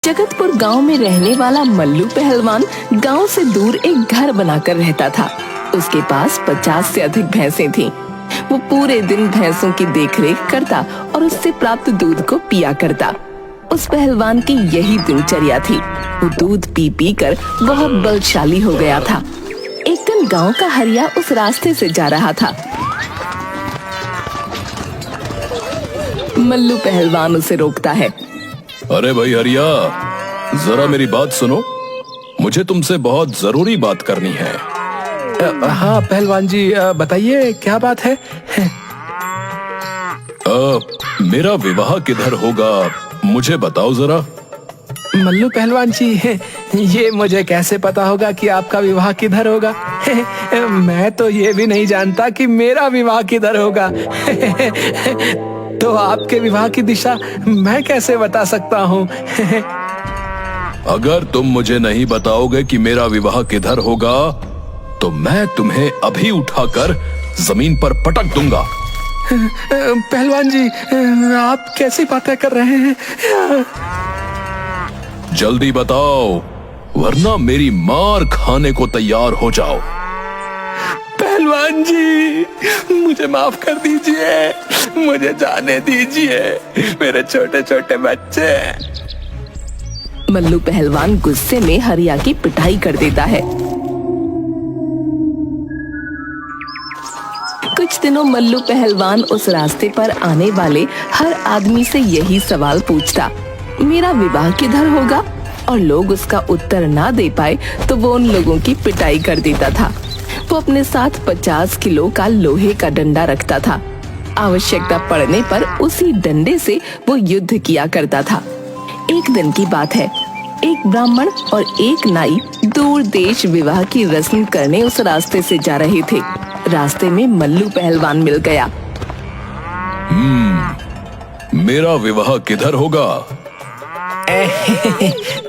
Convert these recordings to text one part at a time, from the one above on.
जगतपुर गांव में रहने वाला मल्लू पहलवान गांव से दूर एक घर बनाकर रहता था। उसके पास 50 से अधिक भैंसें थीं। वो पूरे दिन भैंसों की देखरेख करता और उससे प्राप्त दूध को पिया करता। उस पहलवान की यही दिनचर्या थी। वो दूध पी पी कर बहुत बलशाली हो गया था। एक दिन गांव का हरिया उस रास्ते से जा रहा था। मल्लू पहलवान उसे रोकता है। अरे भाई हरिया, जरा मेरी बात सुनो। मुझे तुमसे बहुत जरूरी बात करनी है। हाँ पहलवान जी, बताइए क्या बात है। मेरा विवाह किधर होगा, मुझे बताओ जरा। मल्लू पहलवान जी, ये मुझे कैसे पता होगा कि आपका विवाह किधर होगा। मैं तो ये भी नहीं जानता कि मेरा विवाह किधर होगा। तो आपके विवाह की दिशा मैं कैसे बता सकता हूँ। अगर तुम मुझे नहीं बताओगे कि मेरा विवाह किधर होगा तो मैं तुम्हें अभी उठाकर जमीन पर पटक दूंगा। पहलवान जी, आप कैसी बातें कर रहे हैं। जल्दी बताओ, वरना मेरी मार खाने को तैयार हो जाओ। पहलवान जी, मुझे माफ कर दीजिए, मुझे जाने दीजिए, मेरे छोटे छोटे बच्चे। मल्लू पहलवान गुस्से में हरिया की पिटाई कर देता है। कुछ दिनों मल्लू पहलवान उस रास्ते पर आने वाले हर आदमी से यही सवाल पूछता, मेरा विवाह किधर होगा? और लोग उसका उत्तर ना दे पाए तो वो उन लोगों की पिटाई कर देता था। वो अपने साथ 50 किलो का लोहे का डंडा रखता था। आवश्यकता पड़ने पर उसी डंडे से वो युद्ध किया करता था। एक दिन की बात है, एक ब्राह्मण और एक नाई दूर देश विवाह की रस्म करने उस रास्ते से जा रहे थे। रास्ते में मल्लू पहलवान मिल गया। मेरा विवाह किधर होगा?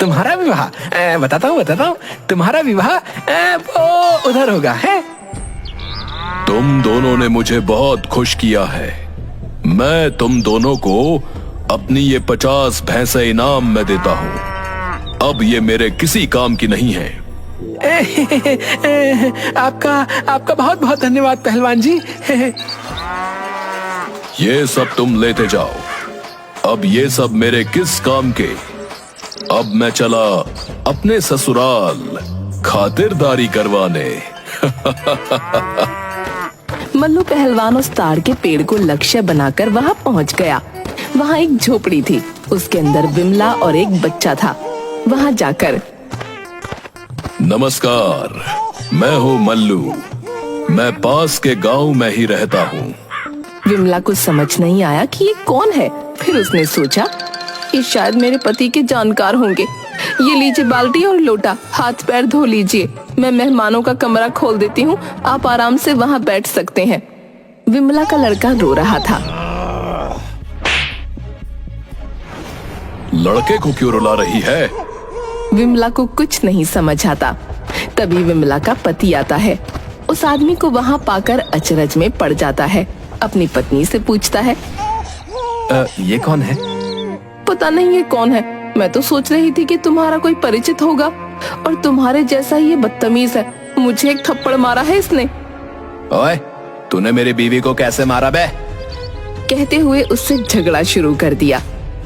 तुम्हारा विवाह बताता हूँ, तुम्हारा विवाह वो उधर होगा है। तुम दोनों ने मुझे बहुत खुश किया है। मैं तुम दोनों को अपनी ये 50 भैंसें इनाम में देता हूँ। अब ये मेरे किसी काम की नहीं है। आपका बहुत बहुत धन्यवाद पहलवान जी। ये सब तुम लेते जाओ। अब ये सब मेरे किस काम के। अब मैं चला अपने ससुराल खातिरदारी करवाने। मल्लू पहलवान उस ताड़ के पेड़ को लक्ष्य बनाकर वहाँ पहुँच गया। वहाँ एक झोपड़ी थी, उसके अंदर विमला और एक बच्चा था। वहाँ जाकर, नमस्कार, मैं हूँ मल्लू, मैं पास के गांव में ही रहता हूँ। विमला को समझ नहीं आया कि ये कौन है। फिर उसने सोचा, ये शायद मेरे पति के जानकार होंगे। ये लीजिए बाल्टी और लोटा, हाथ पैर धो लीजिए। मैं मेहमानों का कमरा खोल देती हूँ, आप आराम से वहाँ बैठ सकते हैं। विमला का लड़का रो रहा था। लड़के को क्यों रुला रही है? विमला को कुछ नहीं समझ आता। तभी विमला का पति आता है। उस आदमी को वहाँ पाकर अचरज में पड़ जाता है। अपनी पत्नी से पूछता है, ये कौन है? पता नहीं ये कौन है। मैं तो सोच रही थी कि तुम्हारा कोई परिचित होगा, और तुम्हारे जैसा ही ये बदतमीज है। मुझे एक थप्पड़ मारा है इसने। ओए, तूने मेरी बीवी को कैसे मारा बे? कहते हुए उससे झगड़ा शुरू कर दिया।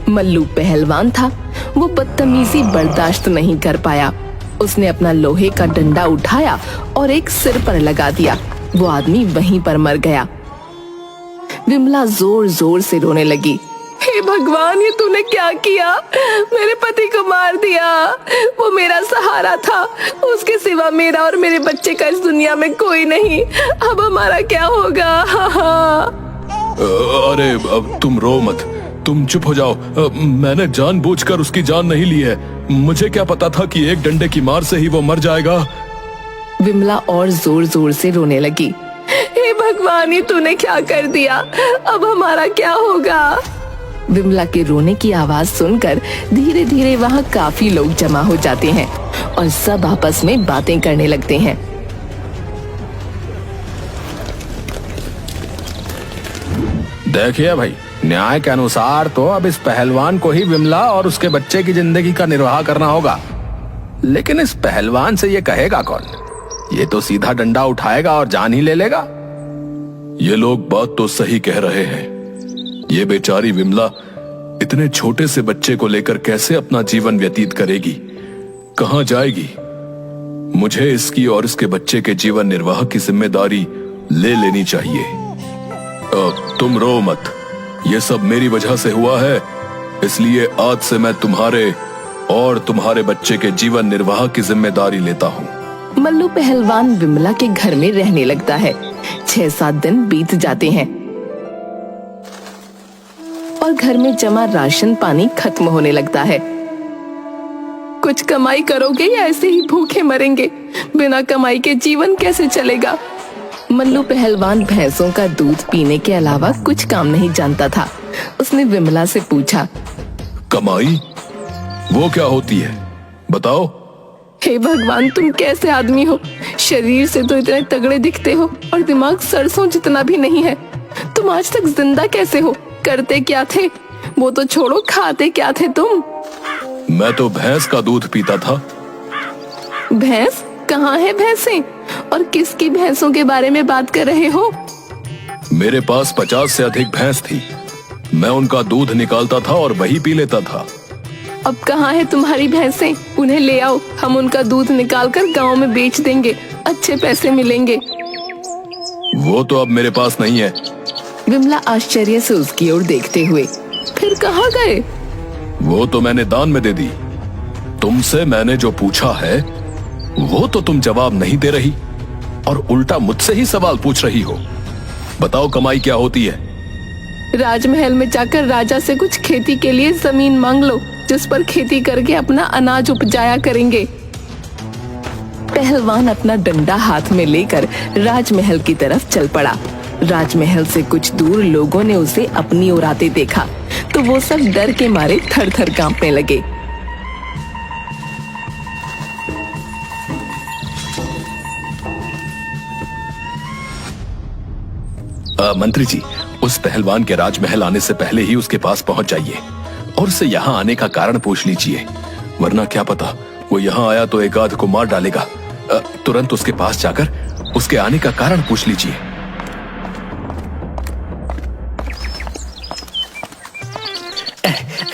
मल्लू पहलवान था, वो बदतमीजी बर्दाश्त नहीं कर पाया। उसने अपना लोहे का डंडा उठाया और एक सिर पर लगा दिया। वो आदमी वहीं पर मर गया। विमला जोर जोर से रोने लगी। हे भगवान, ये तूने क्या किया? मेरे पति को मार दिया। वो मेरा सहारा था। उसके सिवा मेरा और मेरे बच्चे का इस दुनिया में कोई नहीं। अब हमारा क्या होगा? अरे अब तुम रो मत, तुम चुप हो जाओ। मैंने जानबूझकर उसकी जान नहीं ली है। मुझे क्या पता था कि एक डंडे की मार से ही वो मर जाएगा। विमला और जोर जोर से रोने लगी। हे भगवान, ये तूने क्या कर दिया? अब हमारा क्या होगा? विमला के रोने की आवाज सुनकर धीरे धीरे वहाँ काफी लोग जमा हो जाते हैं और सब आपस में बातें करने लगते हैं। देखिए भाई, न्याय के अनुसार तो अब इस पहलवान को ही विमला और उसके बच्चे की जिंदगी का निर्वाह करना होगा। लेकिन इस पहलवान से ये कहेगा कौन? ये तो सीधा डंडा उठाएगा और जान ही ले लेगा। ये लोग बात तो सही कह रहे हैं। ये बेचारी विमला इतने छोटे से बच्चे को लेकर कैसे अपना जीवन व्यतीत करेगी, कहां जाएगी? मुझे इसकी और इसके बच्चे के जीवन निर्वाह की जिम्मेदारी ले लेनी चाहिए। तुम रो मत, ये सब मेरी वजह से हुआ है, इसलिए आज से मैं तुम्हारे और तुम्हारे बच्चे के जीवन निर्वाह की जिम्मेदारी लेता हूँ। मल्लू पहलवान विमला के घर में रहने लगता है। 6-7 दिन बीत जाते हैं और घर में जमा राशन पानी खत्म होने लगता है। कुछ कमाई करोगे या ऐसे ही भूखे मरेंगे? बिना कमाई के जीवन कैसे चलेगा? मल्लू पहलवान भैंसों का दूध पीने के अलावा कुछ काम नहीं जानता था। उसने विमला से पूछा, कमाई वो क्या होती है, बताओ? हे भगवान, तुम कैसे आदमी हो? शरीर से तो इतने तगड़े दिखते हो और दिमाग सरसों जितना भी नहीं है। तुम आज तक जिंदा कैसे हो? करते क्या थे? वो तो छोड़ो, खाते क्या थे तुम? मैं तो भैंस का दूध पीता था। भैंस? कहाँ है भैंसें? और किसकी भैंसों के बारे में बात कर रहे हो? मेरे पास 50 से अधिक भैंस थी। मैं उनका दूध निकालता था और वही पी लेता था। अब कहाँ है तुम्हारी भैंसें? उन्हें ले आओ, हम उनका दूध निकालकर गांव में बेच देंगे, अच्छे पैसे मिलेंगे। वो तो अब मेरे पास नहीं है। विमला आश्चर्य से उसकी ओर देखते हुए, फिर कहाँ गए? वो तो मैंने दान में दे दी। तुमसे मैंने जो पूछा है वो तो तुम जवाब नहीं दे रही और उल्टा मुझसे ही सवाल पूछ रही हो। बताओ, कमाई क्या होती है? राजमहल में जाकर राजा से कुछ खेती के लिए जमीन मांग लो, जिस पर खेती करके अपना अनाज उपजाया करेंगे। पहलवान अपना डंडा हाथ में लेकर राजमहल की तरफ चल पड़ा। राजमहल से कुछ दूर लोगों ने उसे अपनी ओर आते देखा तो वो सब डर के मारे थर-थर कांपने लगे। मंत्री जी, उस पहलवान के राजमहल आने से पहले ही उसके पास पहुंच जाइए और उससे यहाँ आने का कारण पूछ लीजिए, वरना क्या पता वो यहाँ आया तो एक आध को मार डालेगा। तुरंत उसके पास जाकर उसके आने का कारण पूछ लीजिए।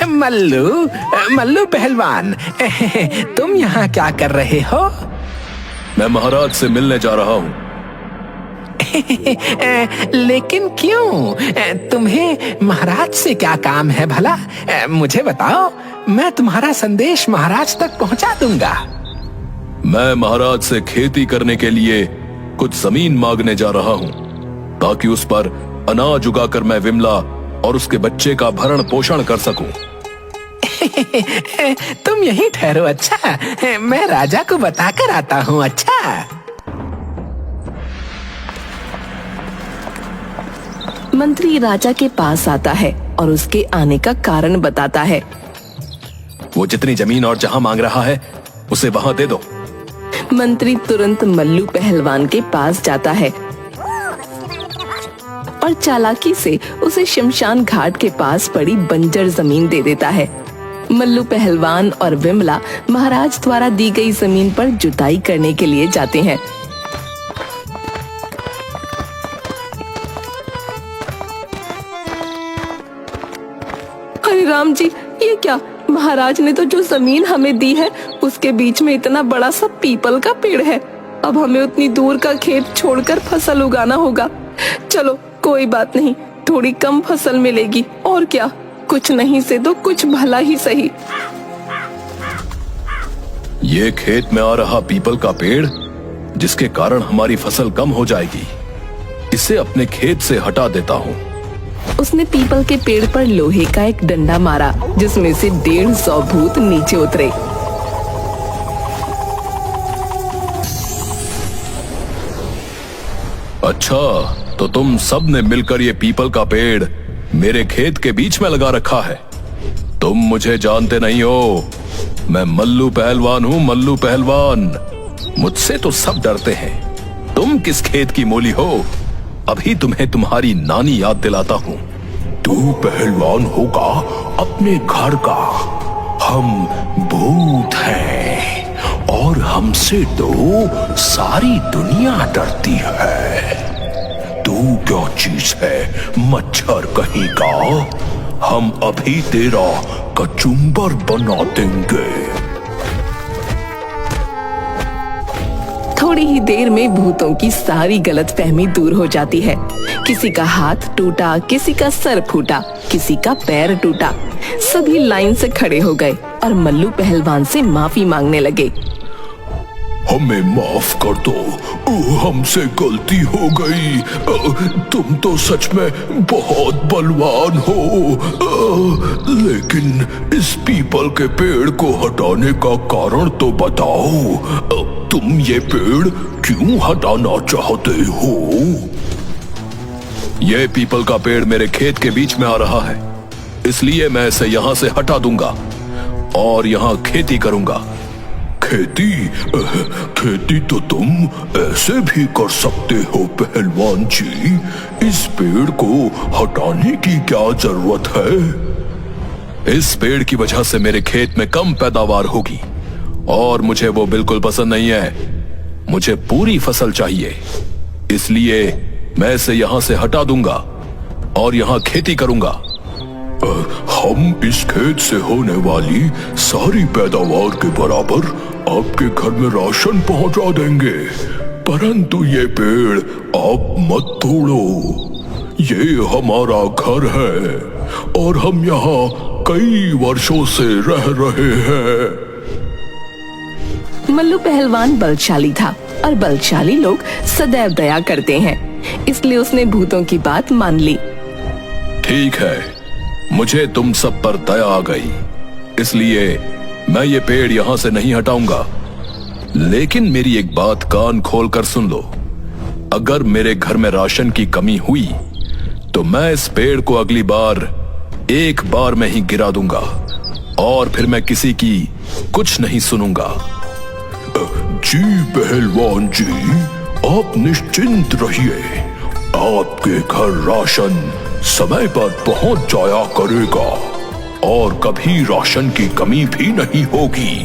मल्लू पहलवान, तुम यहाँ क्या कर रहे हो? मैं महाराज से मिलने जा रहा हूँ। लेकिन क्यों? तुम्हें महाराज से क्या काम है भला? मुझे बताओ, मैं तुम्हारा संदेश महाराज तक पहुंचा दूंगा। मैं महाराज से खेती करने के लिए कुछ जमीन मांगने जा रहा हूँ ताकि उस पर अनाज उगाकर मैं विमला और उसके बच्चे का भरण पोषण कर सकूं। तुम यहीं ठहरो। अच्छा, मैं राजा को बताकर आता हूँ। अच्छा। मंत्री राजा के पास आता है और उसके आने का कारण बताता है। वो जितनी जमीन और जहां मांग रहा है उसे वहां दे दो। मंत्री तुरंत मल्लू पहलवान के पास जाता है और चालाकी से उसे शमशान घाट के पास पड़ी बंजर जमीन दे देता है। मल्लू पहलवान और विमला महाराज द्वारा दी गई जमीन पर जुताई करने के लिए जाते हैं। अरे राम जी, ये क्या? महाराज ने तो जो जमीन हमें दी है उसके बीच में इतना बड़ा सा पीपल का पेड़ है। अब हमें उतनी दूर का खेत छोड़कर फसल उगाना होगा। चलो कोई बात नहीं, थोड़ी कम फसल मिलेगी और क्या, कुछ नहीं से तो कुछ भला ही सही। ये खेत में आ रहा पीपल का पेड़ जिसके कारण हमारी फसल कम हो जाएगी, इसे अपने खेत से हटा देता हूँ। उसने पीपल के पेड़ पर लोहे का एक डंडा मारा जिसमें से 150 भूत नीचे उतरे। अच्छा, तो तुम सब ने मिलकर ये पीपल का पेड़ मेरे खेत के बीच में लगा रखा है। तुम मुझे जानते नहीं हो, मैं मल्लू पहलवान हूँ, मल्लू पहलवान। मुझसे तो सब डरते हैं। तुम किस खेत की मोली हो? अभी तुम्हें तुम्हारी नानी याद दिलाता हूँ। तू पहलवान होगा अपने घर का, हम भूत हैं और हमसे तो सारी दुनिया डरती है। तू क्या चीज है मच्छर कहीं का, हम अभी तेरा कचुम्बर बना देंगे। थोड़ी ही देर में भूतों की सारी गलतफहमी दूर हो जाती है। किसी का हाथ टूटा, किसी का सर फूटा, किसी का पैर टूटा। सभी लाइन से खड़े हो गए और मल्लू पहलवान से माफी मांगने लगे। हमें माफ कर दो, हमसे गलती हो गई। तुम तो सच में बहुत बलवान हो, लेकिन इस पीपल के पेड़ को हटाने का कारण तो बताओ। तुम ये पेड़ क्यों हटाना चाहते हो? ये पीपल का पेड़ मेरे खेत के बीच में आ रहा है, इसलिए मैं इसे यहाँ से हटा दूंगा और यहाँ खेती करूंगा। खेती तो तुम ऐसे भी कर सकते हो पहलवान जी। इस पेड़ को हटाने की क्या जरूरत है? इस पेड़ की वजह से मेरे खेत में कम पैदावार होगी और मुझे वो बिल्कुल पसंद नहीं है। मुझे पूरी फसल चाहिए, इसलिए मैं इसे यहाँ से हटा दूंगा और यहाँ खेती करूंगा। हम इस खेत से होने वाली सारी पैदावार के बराबर आपके घर में राशन पहुंचा देंगे, परंतु ये पेड़ आप मत तोड़ो। ये हमारा घर है और हम यहाँ कई वर्षों से रह रहे हैं। मल्लू पहलवान बलशाली था और बलशाली लोग सदैव दया करते हैं, इसलिए उसने भूतों की बात मान ली। ठीक है, मुझे तुम सब पर दया आ गई, इसलिए मैं ये पेड़ यहां से नहीं हटाऊंगा। लेकिन मेरी एक बात कान खोल कर सुन लो। अगर मेरे घर में राशन की कमी हुई तो मैं इस पेड़ को अगली बार एक बार में ही गिरा दूंगा और फिर मैं किसी की कुछ नहीं सुनूंगा। जी पहलवान जी, आप निश्चिंत रहिए, आपके घर राशन समय पर पहुंच जाया करेगा और कभी राशन की कमी भी नहीं होगी।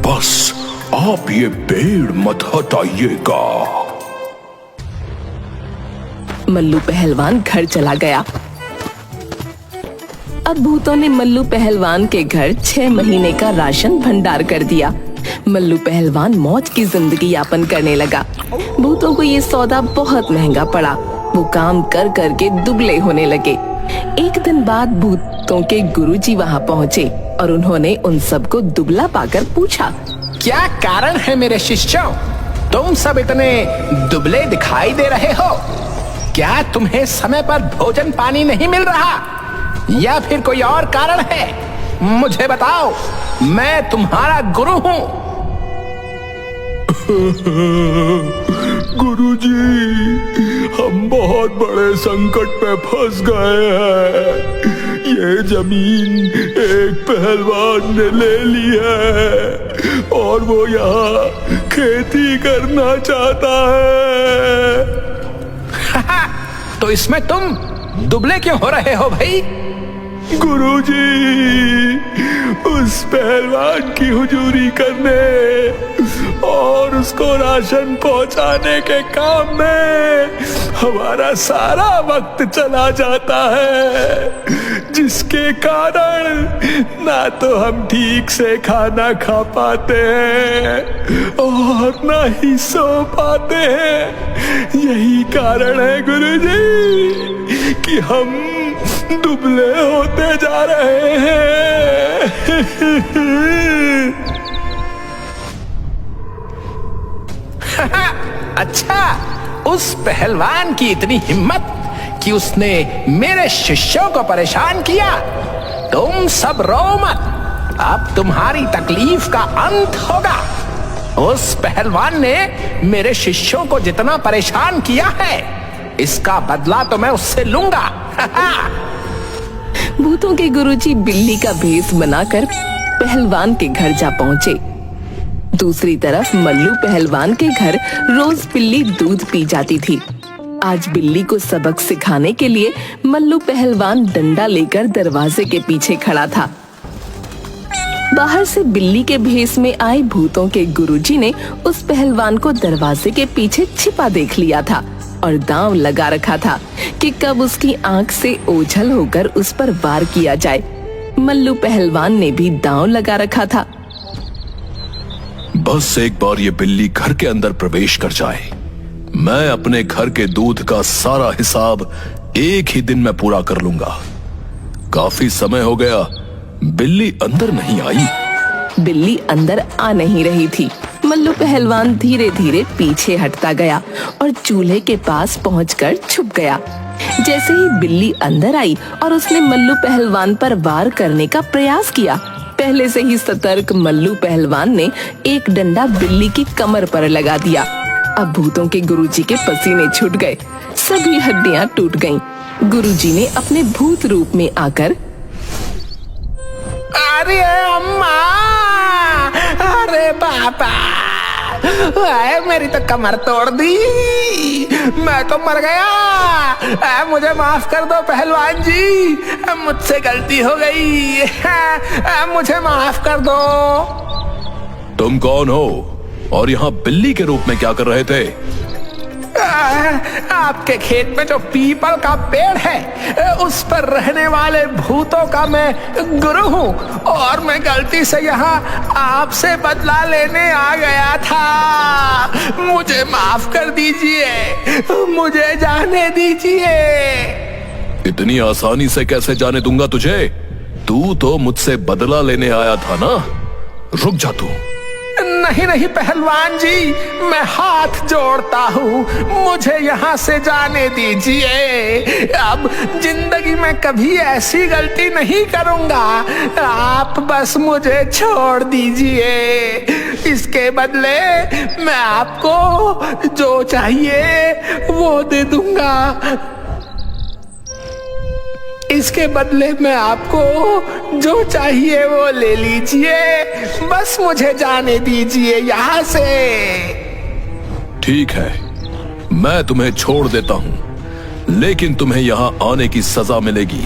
बस आप ये पेड़ मत हटाइएगा। मल्लू पहलवान घर चला गया। अब भूतों ने मल्लू पहलवान के घर 6 महीने का राशन भंडार कर दिया। मल्लू पहलवान मौज की जिंदगी यापन करने लगा। भूतों को ये सौदा बहुत महंगा पड़ा। वो काम कर कर के दुबले होने लगे। एक दिन बाद भूतों के गुरुजी वहाँ पहुँचे और उन्होंने उन सबको दुबला पाकर पूछा, क्या कारण है मेरे शिष्यों, तुम सब इतने दुबले दिखाई दे रहे हो? क्या तुम्हें समय पर भोजन पानी नहीं मिल रहा या फिर कोई और कारण है? मुझे बताओ, मैं तुम्हारा गुरु हूँ। गुरुजी, हम बहुत बड़े संकट में फंस गए हैं। ये जमीन एक पहलवान ने ले ली है और वो यहाँ खेती करना चाहता है। तो इसमें तुम दुबले क्यों हो रहे हो भाई? गुरुजी, उस पहलवान की हुजूरी करने और उसको राशन पहुंचाने के काम में हमारा सारा वक्त चला जाता है, जिसके कारण ना तो हम ठीक से खाना खा पाते हैं और ना ही सो पाते हैं। यही कारण है गुरुजी कि हम दुबले होते जा रहे हैं। अच्छा, उस पहलवान की इतनी हिम्मत कि उसने मेरे शिष्यों को परेशान किया। तुम सब रो मत, अब तुम्हारी तकलीफ का अंत होगा। उस पहलवान ने मेरे शिष्यों को जितना परेशान किया है, इसका बदला तो मैं उससे लूंगा। भूतों के गुरुजी बिल्ली का भेष बनाकर पहलवान के घर जा पहुँचे। दूसरी तरफ मल्लू पहलवान के घर रोज बिल्ली दूध पी जाती थी आज बिल्ली को सबक सिखाने के लिए मल्लू पहलवान डंडा लेकर दरवाजे के पीछे खड़ा था। बाहर से बिल्ली के भेष में आए भूतों के गुरुजी ने उस पहलवान को दरवाजे के पीछे छिपा देख लिया था और दांव लगा रखा था कि कब उसकी आंख से ओझल होकर उस पर वार किया जाए। मल्लू पहलवान ने भी दांव लगा रखा था। बस एक बार ये बिल्ली घर के अंदर प्रवेश कर जाए, मैं अपने घर के दूध का सारा हिसाब एक ही दिन में पूरा कर लूंगा। काफी समय हो गया, बिल्ली अंदर नहीं आई। बिल्ली अंदर आ नहीं रही थी। मल्लू पहलवान धीरे धीरे पीछे हटता गया और चूल्हे के पास पहुंचकर छुप गया। जैसे ही बिल्ली अंदर आई और उसने मल्लू पहलवान पर वार करने का प्रयास किया, पहले से ही सतर्क मल्लू पहलवान ने एक डंडा बिल्ली की कमर पर लगा दिया। अब भूतों के गुरुजी के पसीने छूट गए, सभी हड्डियां टूट गईं। गुरुजी ने अपने भूत रूप में आकर, अरे अम्मा, अरे पापा, आए मेरी तो कमर तोड़ दी, मैं तो मर गया। मुझे माफ कर दो पहलवान जी, मुझसे गलती हो गई, मुझे माफ कर दो। तुम कौन हो और यहाँ बिल्ली के रूप में क्या कर रहे थे? आपके खेत में जो पीपल का पेड़ है, उस पर रहने वाले भूतों का मैं गुरु हूँ और मैं गलती से यहाँ आपसे बदला लेने आ गया था। मुझे माफ कर दीजिए, मुझे जाने दीजिए। इतनी आसानी से कैसे जाने दूंगा तुझे? तू तो मुझसे बदला लेने आया था ना। रुक जा तू। नहीं नहीं पहलवान जी, मैं हाथ जोड़ता हूँ, मुझे यहाँ से जाने दीजिए। अब जिंदगी में कभी ऐसी गलती नहीं करूँगा। आप बस मुझे छोड़ दीजिए। इसके बदले मैं आपको जो चाहिए वो दे दूंगा। इसके बदले में आपको जो चाहिए वो ले लीजिए, बस मुझे जाने दीजिए यहाँ से। ठीक है, मैं तुम्हें छोड़ देता हूँ, लेकिन तुम्हें यहाँ आने की सजा मिलेगी।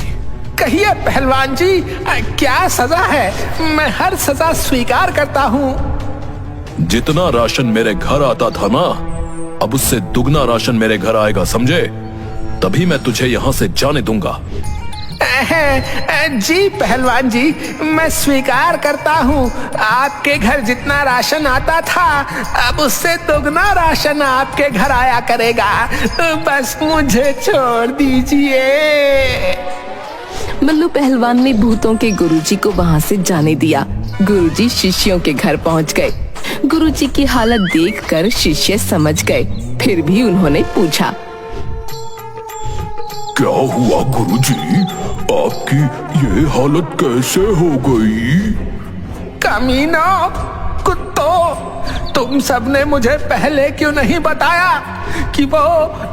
कहिए पहलवान जी, क्या सजा है? मैं हर सजा स्वीकार करता हूँ। जितना राशन मेरे घर आता था ना, अब उससे दुगना राशन मेरे घर आएगा, समझे? तभी मैं तुझे यहाँ से जाने दूंगा। जी पहलवान जी, मैं स्वीकार करता हूँ। आपके घर जितना राशन आता था, अब उससे दोगुना राशन आपके घर आया करेगा। बस मुझे छोड़ दीजिए। मल्लू पहलवान ने भूतों के गुरुजी को वहाँ से जाने दिया। गुरुजी शिष्यों के घर पहुँच गए। गुरुजी की हालत देखकर शिष्य समझ गए। फिर भी उन्होंने पूछा, क्या हुआ गुरुजी? आपकी ये हालत कैसे हो गई? कमीनों, कुत्तों, तुम सबने मुझे पहले क्यों नहीं बताया कि वो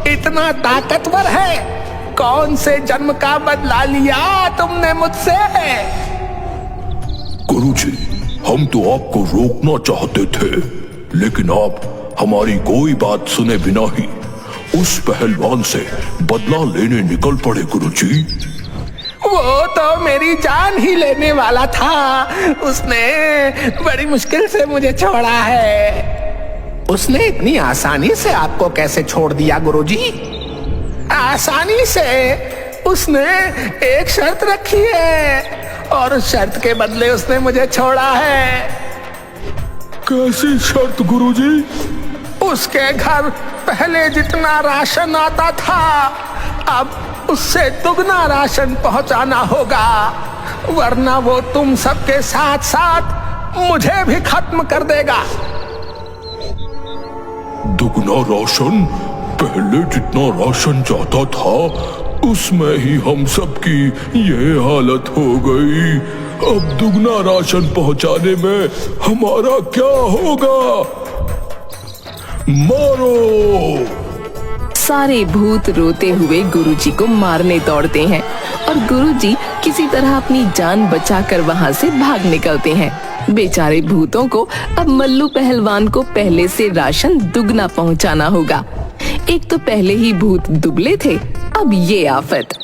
इतना ताकतवर है? कौन से जन्म का बदला लिया तुमने मुझसे? गुरुजी, हम तो आपको रोकना चाहते थे, लेकिन आप हमारी कोई बात सुने बिना ही उस पहलवान से बदला लेने निकल पड़े गुरुजी। वो तो मेरी जान ही लेने वाला था। उसने बड़ी मुश्किल से मुझे छोड़ा है। उसने इतनी आसानी से आपको कैसे छोड़ दिया गुरुजी? आसानी से उसने एक शर्त रखी है और उस शर्त के बदले उसने मुझे छोड़ा है। कैसी शर्त गुरुजी? उसके घर पहले जितना राशन आता था, अब उससे दुगना राशन पहुंचाना होगा, वरना वो तुम सबके साथ साथ मुझे भी खत्म कर देगा। दुगना राशन? पहले जितना राशन जाता था उसमें ही हम सबकी ये हालत हो गई। अब दुगना राशन पहुंचाने में हमारा क्या होगा? मारो! सारे भूत रोते हुए गुरुजी को मारने दौड़ते हैं और गुरुजी किसी तरह अपनी जान बचाकर वहाँ से भाग निकलते हैं। बेचारे भूतों को अब मल्लू पहलवान को पहले से राशन दुगना पहुँचाना होगा। एक तो पहले ही भूत दुबले थे, अब ये आफत।